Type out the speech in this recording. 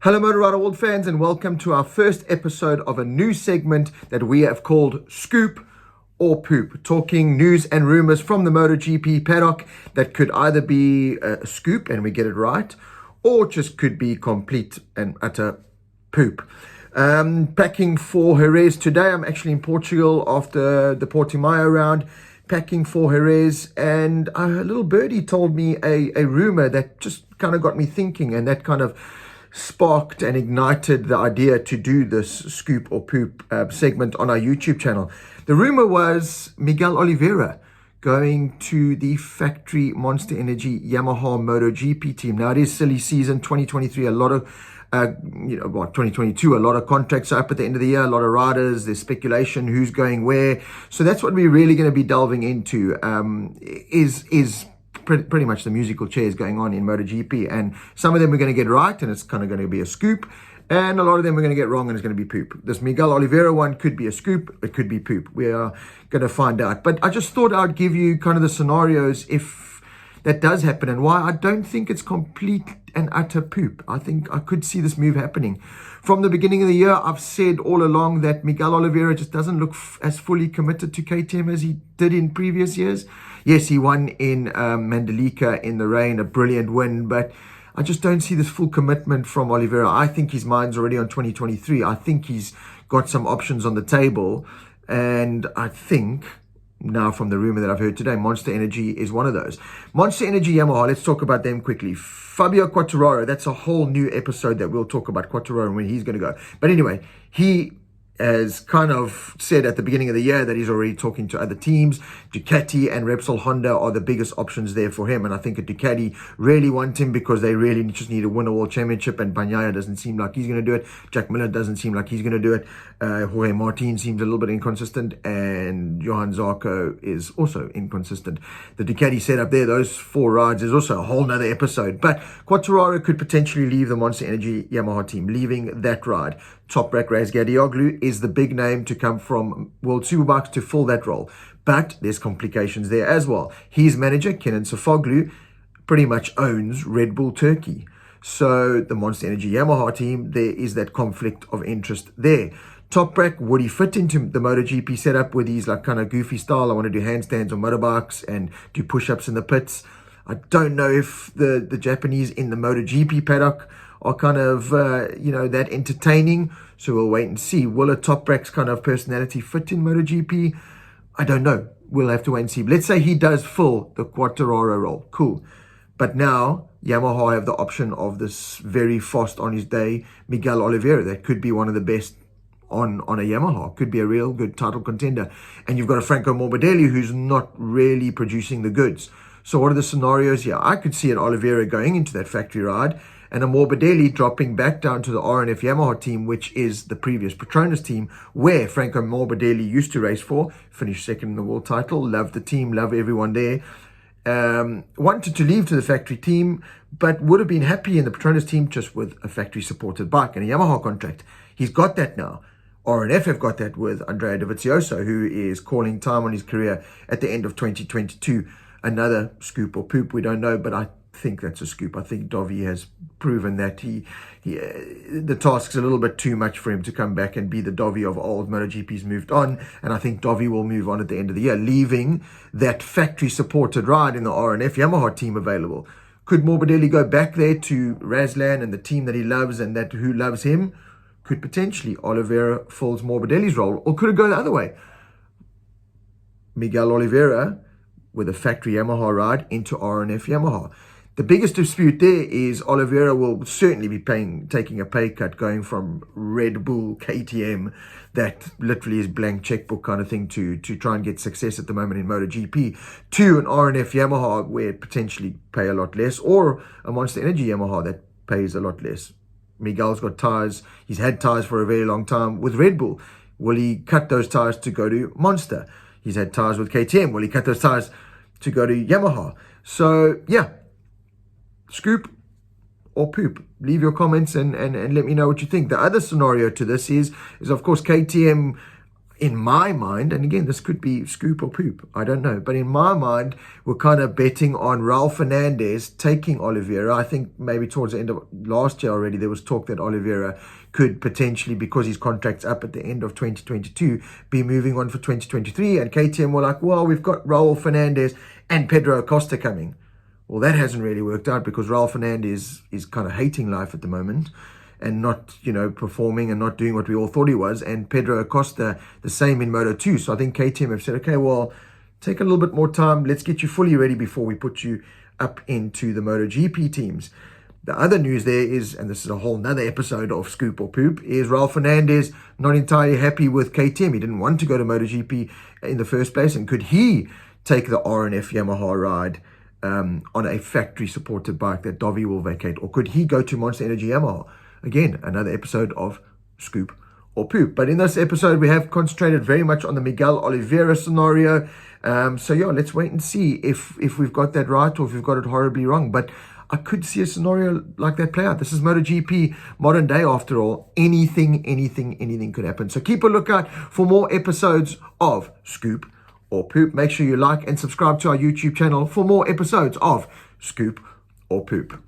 Hello Motorrad World fans, and welcome to our first episode of a new segment that we have called Scoop or Poop, talking news and rumors from the MotoGP paddock that could either be a scoop and we get it right, or just could be complete and utter poop. Packing for Jerez today. I'm actually in Portugal after the Portimao round, packing for Jerez, and a little birdie told me a rumor that just kind of got me thinking, and that kind of sparked and ignited the idea to do this scoop or poop segment on our YouTube channel. The rumor was Miguel Oliveira going to the factory Monster Energy Yamaha MotoGP team. Now it is silly season 2023, a lot of 2022, a lot of contracts are up at the end of the year, a lot of riders, there's speculation who's going where. So that's what we're really going to be delving into, is pretty much the musical chairs going on in MotoGP, and some of them we're going to get right and it's kind of going to be a scoop, and a lot of them we're going to get wrong and it's going to be poop. This Miguel Oliveira one could be a scoop, it could be poop. We are going to find out, but I just thought I'd give you kind of the scenarios if that does happen and why I don't think it's complete and utter poop. I think I could see this move happening. From the beginning of the year, I've said all along that Miguel Oliveira just doesn't look as fully committed to KTM as he did in previous years. Yes, he won in Mandalika in the rain, a brilliant win, but I just don't see this full commitment from Oliveira. I think his mind's already on 2023. I think he's got some options on the table, and I think now from the rumor that I've heard today, Monster Energy is one of those. Monster Energy Yamaha, let's talk about them quickly. Fabio Quartararo, that's a whole new episode that we'll talk about Quartararo and when he's going to go. But anyway, he has kind of said at the beginning of the year that he's already talking to other teams. Ducati and Repsol Honda are the biggest options there for him, and I think a Ducati really want him because they really just need to win a world championship, and Bagnaia doesn't seem like he's going to do it. Jack Miller doesn't seem like he's going to do it. Jorge Martin seems a little bit inconsistent, and Johan Zarco is also inconsistent. The Ducati setup there, those four rides, is also a whole nother episode. But Quartararo could potentially leave the Monster Energy Yamaha team, leaving that ride. Toprak Razgadioglu is the big name to come from World Superbikes to fill that role. But there's complications there as well. His manager, Kenan Sofoglu, pretty much owns Red Bull Turkey. So the Monster Energy Yamaha team, there is that conflict of interest there. Toprak, would he fit into the MotoGP setup with his like kind of goofy style? I want to do handstands on motorbikes and do push-ups in the pits. I don't know if the Japanese in the MotoGP paddock are kind of, that entertaining. So we'll wait and see. Will a Toprak's kind of personality fit in MotoGP? I don't know. We'll have to wait and see. Let's say he does fill the Quartararo role. Cool. But now Yamaha have the option of this very fast on his day Miguel Oliveira. That could be one of the best on a Yamaha. Could be a real good title contender. And you've got a Franco Morbidelli who's not really producing the goods. So what are the scenarios here? I could see an Oliveira going into that factory ride, and a Morbidelli dropping back down to the RNF Yamaha team, which is the previous Petronas team, where Franco Morbidelli used to race for, finished second in the world title, loved the team, loved everyone there. Wanted to leave to the factory team, but would have been happy in the Petronas team just with a factory-supported bike and a Yamaha contract. He's got that now. RNF have got that with Andrea Dovizioso, who is calling time on his career at the end of 2022. Another scoop or poop, we don't know, but I think that's a scoop. I think Dovi has proven that the task's a little bit too much for him to come back and be the Dovi of old. MotoGP's moved on, and I think Dovi will move on at the end of the year, leaving that factory-supported ride in the RNF Yamaha team available. Could Morbidelli go back there to Razlan and the team that he loves and that who loves him? Could potentially Oliveira fills Morbidelli's role, or could it go the other way? Miguel Oliveira with a factory Yamaha ride into RNF Yamaha. The biggest dispute there is Oliveira will certainly be taking a pay cut going from Red Bull KTM, that literally is blank checkbook kind of thing, to try and get success at the moment in MotoGP, to an RNF Yamaha where it potentially pay a lot less, or a Monster Energy Yamaha that pays a lot less. Miguel's got tires. He's had tires for a very long time with Red Bull. Will he cut those tires to go to Monster? He's had tires with KTM. Will he cut those tires to go to Yamaha? So, yeah. Scoop or poop? Leave your comments and let me know what you think. The other scenario to this is of course KTM, in my mind, and again, this could be scoop or poop, I don't know, but in my mind, we're kind of betting on Raul Fernandez taking Oliveira. I think maybe towards the end of last year already, there was talk that Oliveira could potentially, because his contract's up at the end of 2022, be moving on for 2023. And KTM were like, well, we've got Raul Fernandez and Pedro Acosta coming. Well, that hasn't really worked out because Raul Fernandez is kind of hating life at the moment and not, performing and not doing what we all thought he was. And Pedro Acosta, the same in Moto2. So I think KTM have said, okay, well, take a little bit more time. Let's get you fully ready before we put you up into the MotoGP teams. The other news there is, and this is a whole nother episode of Scoop or Poop, is Raul Fernandez not entirely happy with KTM. He didn't want to go to MotoGP in the first place. And could he take the R&F Yamaha ride on a factory-supported bike that Dovi will vacate? Or could he go to Monster Energy Yamaha? Again, another episode of Scoop or Poop. But in this episode, we have concentrated very much on the Miguel Oliveira scenario. So yeah, let's wait and see if we've got that right or if we've got it horribly wrong. But I could see a scenario like that play out. This is MotoGP, modern day after all. Anything could happen. So keep a lookout for more episodes of Scoop or Poop. Make sure you like and subscribe to our YouTube channel for more episodes of Scoop or Poop.